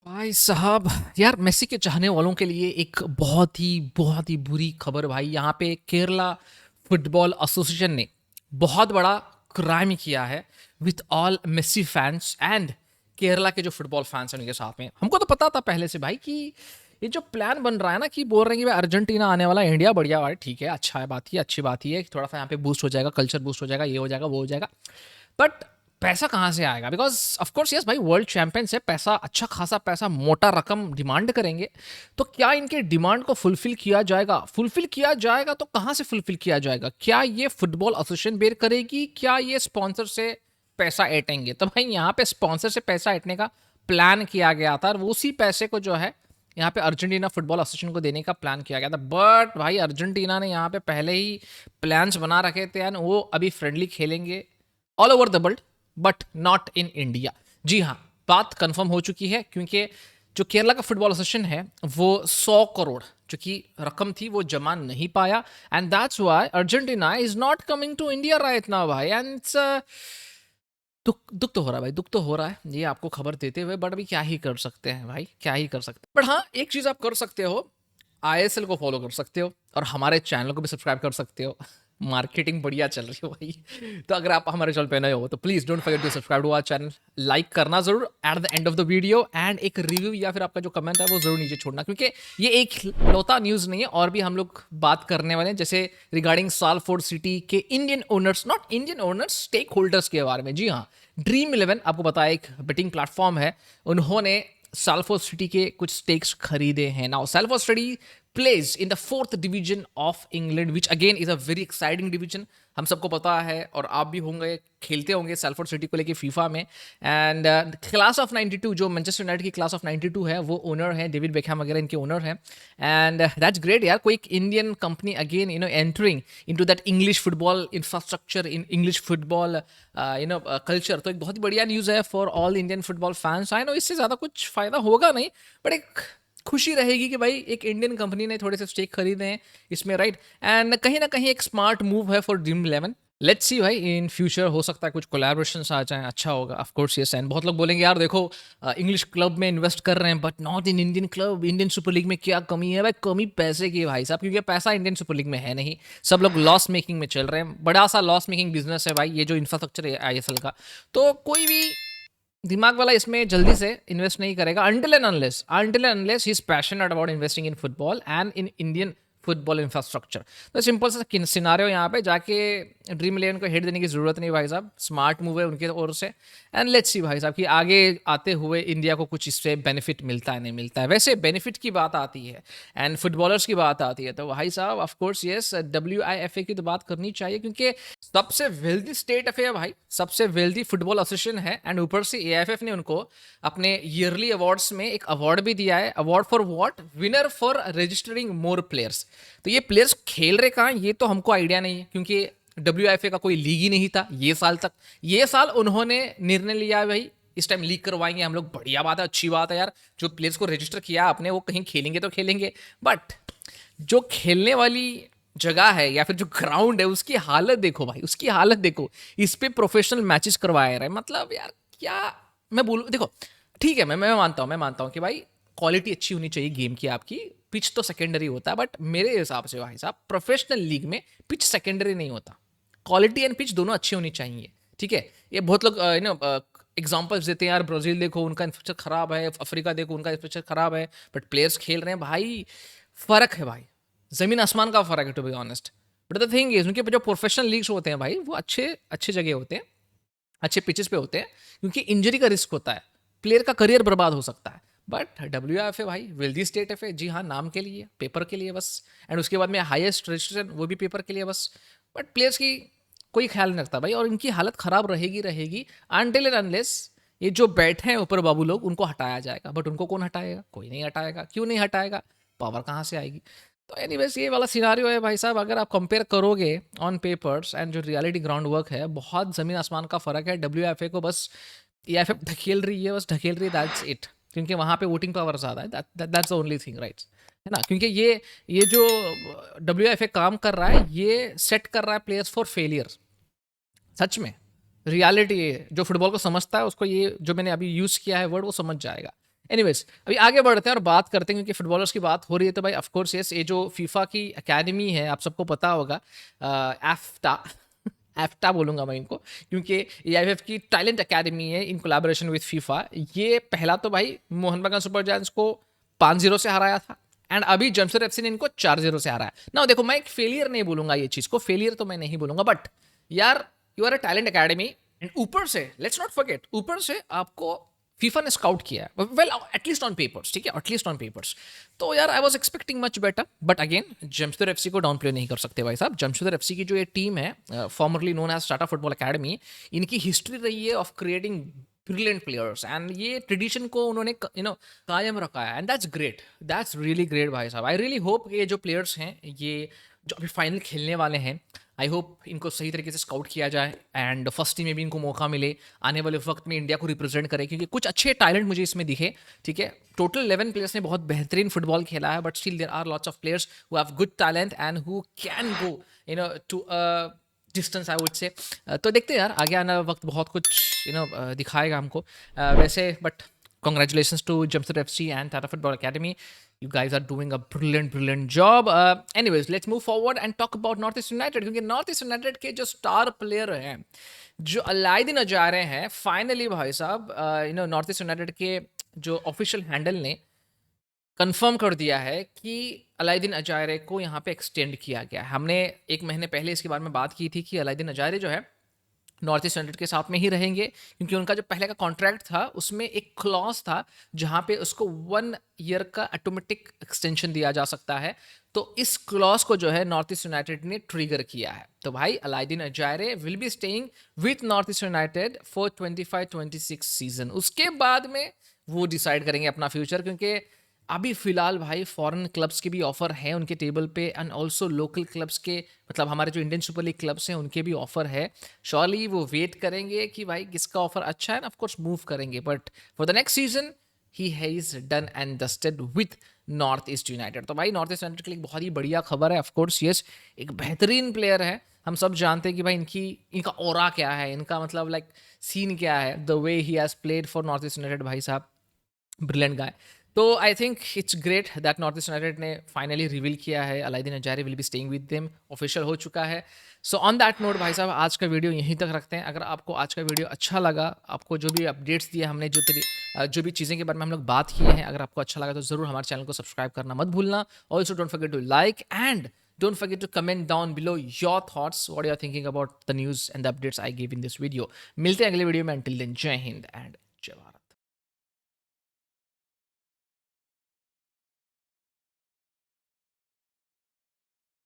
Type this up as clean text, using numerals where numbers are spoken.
भाई साहब, यार मेसी के चाहने वालों के लिए एक बहुत ही बुरी खबर भाई। यहाँ पे केरला फुटबॉल एसोसिएशन ने बहुत बड़ा क्राइम किया है with all Messi fans and Kerala के जो फुटबॉल फैंस हैं उनके साथ में। हमको तो पता था पहले से भाई कि ये जो प्लान बन रहा है ना, कि बोल रहे हैं कि भाई अर्जेंटीना आने वाला है, इंडिया बढ़िया भाई, ठीक है, अच्छा है, बात ही अच्छी बात ही है, थोड़ा सा यहाँ पे बूस्ट हो जाएगा, कल्चर बूस्ट हो जाएगा, ये हो जाएगा, वो हो जाएगा। बट पैसा कहाँ से आएगा? बिकॉज ऑफ कोर्स यस भाई, वर्ल्ड चैंपियंस है, पैसा, अच्छा खासा पैसा, मोटा रकम डिमांड करेंगे। तो क्या इनके डिमांड को फुलफिल किया जाएगा? फुलफिल किया जाएगा तो कहाँ से फुलफिल किया जाएगा? क्या ये फुटबॉल एसोसिएशन बेर करेगी? क्या ये स्पॉन्सर से पैसा ऐटेंगे? तो भाई यहाँ पे स्पॉन्सर से पैसा ऐटने का प्लान किया गया था, और वो उसी पैसे को जो है यहाँ पे अर्जेंटीना फुटबॉल एसोसिएशन को देने का प्लान किया गया था। बट भाई अर्जेंटीना ने यहाँ पे पहले ही प्लान्स बना रखे थे, एंड वो अभी फ्रेंडली खेलेंगे all over the world, but not in India. जी हाँ, बात कंफर्म हो चुकी है, क्योंकि जो केरला का फुटबॉल एसोसिएशन है वो 100 करोड़ जो कि रकम थी वो जमा नहीं पाया, and that's why Argentina is not coming to India right now भाई। एंड दुख दुख तो हो रहा है भाई, दुख तो हो रहा है ये आपको खबर देते हुए। बट अभी क्या ही कर सकते हैं भाई, क्या ही कर सकते हैं। बट हाँ, एक चीज आप कर सकते हो, आईएसएल को फॉलो कर सकते हो और हमारे चैनल को भी सब्सक्राइब कर सकते हो। मार्केटिंग बढ़िया चल रही है भाई। तो अगर आप हमारे चैनल पे नए हो तो please don't forget to subscribe to our channel, like करना जरूर at the end of the video, and एक रिव्यू या फिर आपका जो कमेंट है वो जरूर नीचे छोड़ना, क्योंकि ये एक लौता न्यूज नहीं है, और भी हम लोग बात करने वाले हैं, जैसे रिगार्डिंग सालफोर्ड सिटी के Indian owners, not Indian owners, stakeholders के बारे में। जी हाँ, ड्रीम 11 आपको बताया एक बेटिंग प्लेटफॉर्म है, उन्होंने साल्फोर्ड सिटी के कुछ स्टेक्स खरीदे हैं। Now Salford City plays in the fourth division of England, which again is a very exciting division. हम सबको पता है, और आप भी होंगे, खेलते होंगे साल्फोर्ड सिटी को लेके फीफा में। एंड क्लास ऑफ 92 जो मैनचेस्टर यूनाइटेड की क्लास ऑफ 92 है, वो ओनर है डेविड बेकहम वगैरह, इनके ओनर हैं। एंड दैट्स ग्रेट यार, कोई एक Indian company again entering into that English football infrastructure, in English football culture. तो एक बहुत ही बढ़िया न्यूज़ है for all Indian football fans. I know इससे ज़्यादा कुछ फ़ायदा होगा नहीं, बट एक खुशी रहेगी कि भाई एक इंडियन कंपनी ने थोड़े से स्टेक खरीदे हैं इसमें, राइट। एंड कहीं ना कहीं एक स्मार्ट मूव है फॉर ड्रीम 11। लेट्स सी भाई, इन फ्यूचर हो सकता है कुछ कोलैबोरेशंस आ जाएं, अच्छा होगा ऑफ कोर्स यस। एंड बहुत लोग बोलेंगे यार देखो, इंग्लिश क्लब में इन्वेस्ट कर रहे हैं but not in Indian club, Indian super league में क्या कमी है? भाई कमी पैसे की है भाई साहब, क्योंकि पैसा इंडियन सुपर लीग में है नहीं, सब लोग लॉस मेकिंग में चल रहे हैं, बड़ा सा लॉस मेकिंग बिजनेस है भाई ये जो इंफ्रास्ट्रक्चर है आईएसएल का। तो कोई भी दिमाग वाला इसमें जल्दी से इन्वेस्ट नहीं करेगा until and unless he is passionate about investing in football and in Indian football infrastructure. तो सिंपल सा सिनारियो यहाँ पे जाके ड्रीम 11 को हेड देने की जरूरत नहीं भाई साहब, स्मार्ट मूव है उनकी ओर से। एंड लेट्स सी भाई साहब कि आगे आते हुए इंडिया को कुछ इससे बेनिफिट मिलता है नहीं मिलता है। वैसे बेनिफिट की बात आती है एंड फुटबॉलर्स की बात आती है, तो भाई साहब ऑफ कोर्स यस, WIFA की तो बात करनी चाहिए, क्योंकि सबसे वेल्दी स्टेट एफ है भाई, सबसे वेल्दी फुटबॉल एसोसिएशन है, एंड ऊपर से AIFF ने उनको अपने ईयरली अवार्ड्स में एक अवार्ड भी दिया है। Award for what? Winner for registering more players. तो ये प्लेयर्स खेल रहे कहाँ, ये तो हमको आइडिया नहीं है, क्योंकि WIFA का कोई लीग ही नहीं था ये साल तक। ये साल उन्होंने निर्णय लिया है भाई, इस टाइम लीग करवाएंगे हम लोग, बढ़िया बात है, अच्छी बात है यार। जो प्लेयर्स को रजिस्टर किया आपने वो कहीं खेलेंगे तो खेलेंगे, बट जो खेलने वाली जगह है या फिर जो ग्राउंड है उसकी हालत देखो भाई, उसकी हालत देखो। इस पे प्रोफेशनल मैचेस करवाए रहे, मतलब यार क्या मैं बोलूँ। देखो ठीक है, मैं मानता हूँ कि भाई क्वालिटी अच्छी होनी चाहिए गेम की आपकी, पिच तो सेकेंडरी होता है, बट मेरे हिसाब से भाई साहब प्रोफेशनल लीग में पिच सेकेंडरी नहीं होता, क्वालिटी एंड पिच दोनों अच्छी होनी चाहिए, ठीक है। ये बहुत लोग एग्जाम्पल्स देते हैं यार, ब्राजील देखो उनका इंफ्रास्ट्रक्चर खराब है, अफ्रीका देखो उनका इंफ्रास्ट्रक्चर खराब है, बट प्लेयर्स खेल रहे हैं भाई। फर्क है भाई, जमीन आसमान का फर्क है to be honest. But the thing is उनके जो प्रोफेशनल लीग्स होते हैं भाई वो अच्छे अच्छे जगह होते हैं, अच्छे पिचेस पे होते हैं, क्योंकि इंजरी का रिस्क होता है, प्लेयर का करियर बर्बाद हो सकता है। बट WIFA भाई वेल्दी स्टेट एफ है, जी हाँ, नाम के लिए, पेपर के लिए बस। एंड उसके बाद में हाईएस्ट रजिस्ट्रेशन वो भी पेपर के लिए बस। बट प्लेयर्स की कोई ख्याल नहीं रखता भाई, और इनकी हालत खराब रहेगी रहेगी अनटिल एंड अनलेस ये जो बैठे हैं ऊपर बाबू लोग उनको हटाया जाएगा। बट उनको कौन हटाएगा? कोई नहीं हटाएगा। क्यों नहीं हटाएगा? पावर कहाँ से आएगी? तो एनीवेज ये वाला सिनारियो है भाई साहब। अगर आप कंपेयर करोगे ऑन पेपर्स एंड जो रियलिटी ग्राउंड वर्क है, बहुत ज़मीन आसमान का फ़र्क है। WIFA को बस AIFF ढकेल रही है, बस ढकेल रही है, दैट्स इट। क्योंकि वहाँ पे वोटिंग पावर ज़्यादा है, that's the only thing, right, है ना। क्योंकि ये जो WIFA काम कर रहा है, ये सेट कर रहा है प्लेयर्स फॉर फेलियर। सच में रियलिटी है, जो फुटबॉल को समझता है उसको ये जो मैंने अभी यूज़ किया है वर्ड वो समझ जाएगा। एनीवेज अभी आगे बढ़ते हैं और बात करते हैं, क्योंकि फुटबॉलर्स की बात हो रही है तो भाई ऑफ कोर्स यस, ये जो फीफा की एकेडमी है आप सबको पता होगा, एफ्टा एफ्टा बोलूंगा मैं इनको, क्योंकि ये आईएफएफ की टैलेंट एकेडमी है इन कोलैबोरेशन विद फीफा। ये पहला तो भाई मोहन बगान सुपर जायंट्स को 5-0 से हराया था, एंड अभी जमशेद एफसी ने इनको 4-0 से हराया ना। देखो मैं एक फेलियर नहीं बोलूंगा, ये चीज को फेलियर तो मैं नहीं बोलूंगा, बट यार you are a talent academy, and ऊपर से लेट्स नॉट फॉरगेट, ऊपर से आपको फीफा ने स्काउट किया है, वेल एटलीस्ट ऑन पेपर्स, ठीक है, एटलीस्ट ऑन पेपर्स। तो यार I was expecting much better, but again Jamshedpur FC को डाउन प्ले नहीं कर सकते भाई साहब। जमशेदपुर एफसी की जो ये टीम है, formerly known as Tata football academy, इनकी हिस्ट्री रही है of creating brilliant players, and ये ट्रेडिशन को उन्होंने कायम रखा है, and that's great, that's really great भाई साहब। आई रियली होप ये जो प्लेयर्स हैं, ये जो अभी फाइनल खेलने वाले हैं, आई होप इनको सही तरीके से स्काउट किया जाए एंड फर्स्ट टीम में भी इनको मौका मिले, आने वाले वक्त में इंडिया को रिप्रेजेंट करे, क्योंकि कुछ अच्छे टैलेंट मुझे इसमें दिखे, ठीक है। टोटल 11 प्लेयर्स ने बहुत बेहतरीन फुटबॉल खेला है, but still there are lots of players who have good talent and who can go to distance, I would say. तो देखते हैं यार, आगे आने वाला वक्त बहुत कुछ दिखाएगा हमको। वैसे but congratulations to Jumpstart FC and Tata Football Academy. You guys are doing a brilliant job. Anyways, let's move forward and talk about Northeast United, क्योंकि Northeast United के जो स्टार प्लेयर हैं, जो अलाइदिन अजारे हैं, फाइनली भाई साहब नॉर्थ ईस्ट यूनाइटेड के जो ऑफिशियल हैंडल ने कंफर्म कर दिया है कि अलाइदिन अजारे को यहाँ पे एक्सटेंड किया गया है। हमने एक महीने पहले इसके बारे में बात की थी कि अलाइदिन अजारे जो है नॉर्थ ईस्ट यूनाइटेड के साथ में ही रहेंगे, क्योंकि उनका जो पहले का कॉन्ट्रैक्ट था उसमें एक क्लॉज था जहां पे उसको 1 ईयर का ऑटोमेटिक एक्सटेंशन दिया जा सकता है। तो इस क्लॉज को जो है नॉर्थ ईस्ट यूनाइटेड ने ट्रिगर किया है। तो भाई Alaaeddine Ajaraie will be staying with North East United for 25-26 season. उसके बाद में वो डिसाइड करेंगे अपना फ्यूचर, क्योंकि अभी फिलहाल भाई फॉरेन क्लब्स के भी ऑफर है उनके टेबल पे, एंड ऑल्सो लोकल क्लब्स के, मतलब हमारे जो इंडियन सुपर लीग क्लब्स हैं उनके भी ऑफर है। श्योरली वो वेट करेंगे कि भाई किसका ऑफर अच्छा है, ऑफ कोर्स मूव करेंगे, but for the next season he has done and dusted with North East United. तो भाई नॉर्थ ईस्ट यूनाइटेड के लिए एक बहुत ही बढ़िया खबर है। ऑफ कोर्स यस, एक बेहतरीन प्लेयर है, हम सब जानते हैं कि भाई इनका ओरा क्या है, इनका मतलब लाइक सीन क्या है, the way he has played for North East United, भाई साहब ब्रिलियंट गाय। तो I think it's great that North East United ने फाइनली रिवील किया है Alaaeddine Ajaraie will be staying with them, official हो चुका है। सो ऑन दैट नोट भाई साहब आज का वीडियो यहीं तक रखते हैं। अगर आपको आज का वीडियो अच्छा लगा, आपको जो भी अपडेट्स दिए हमने, जो भी चीज़ें के बारे में हम लोग बात किए हैं, अगर आपको अच्छा लगा तो ज़रूर हमारे चैनल को सब्सक्राइब करना मत भूलना। Also don't forget to like and don't forget to comment down below your thoughts, what you are thinking about the news and the updates I gave in this video. मिलते हैं अगले video में, until then जय Hind and जय भारत।